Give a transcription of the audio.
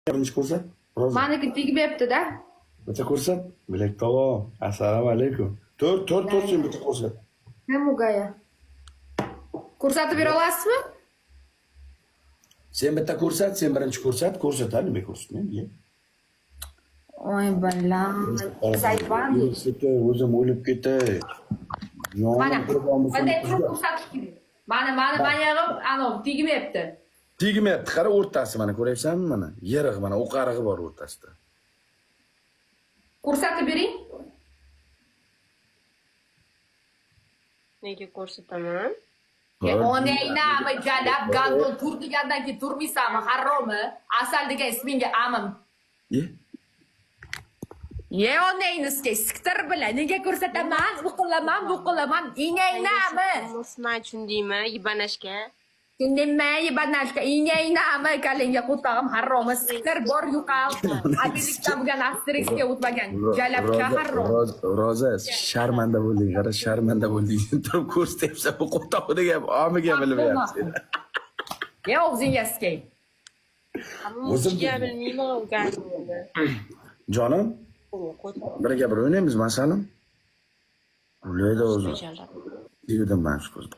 birinchi ko'rsat. Roza. Maniki tegmayapti-da. Bitta ko'rsat. Bilak tog'o. Assalomu alaykum. To'rt sen bitta ko'rsat. Nima ugaya? Ko'rsatib bera olasizmi? Sen bitta ko'rsat, sen birinchi ko'rsat. Ko'rsat, nima ko'rsatmayman. Oy balam. Saytvan. O'zim o'lib ketay. Mana turib ko'rsatish kerak. Mana yog'im ana tegmayapti. Tegmayapti. Qara o'rtasi mana ko'ryapsanmi mana? Yeriq mana o'qarig'i bor o'rtasida. Ko'rsatib bering. Nega ko'rsataman? Onaynami jalab gandol tur degandan keyin turmaysanmi? Haromi? Asal degan ismingga amim. Ye onayniski siktir bilan nega ko'rsataman? Buqilaman. Ingaynami? Musman tushundingmi? Yibanashga. Nima yibanashga ingaynami? Kalingga qo'tog'im haromi siktir bor yo'qol. Abilikda bo'lgan asterixga o'tmagan. Jalabcha harom. Roza, sharmanda bo'lding, qara sharmanda bo'lding. Turib ko'rsatyapsan bu qo'tog'i degan omiga bilmayapsan. Ye og'zingga skey. O'zimga bilmayman o'rganishni. Jonim, birga bir o'ynaymiz masalan. Ulayda o'zim. Dedim ben şu kızda.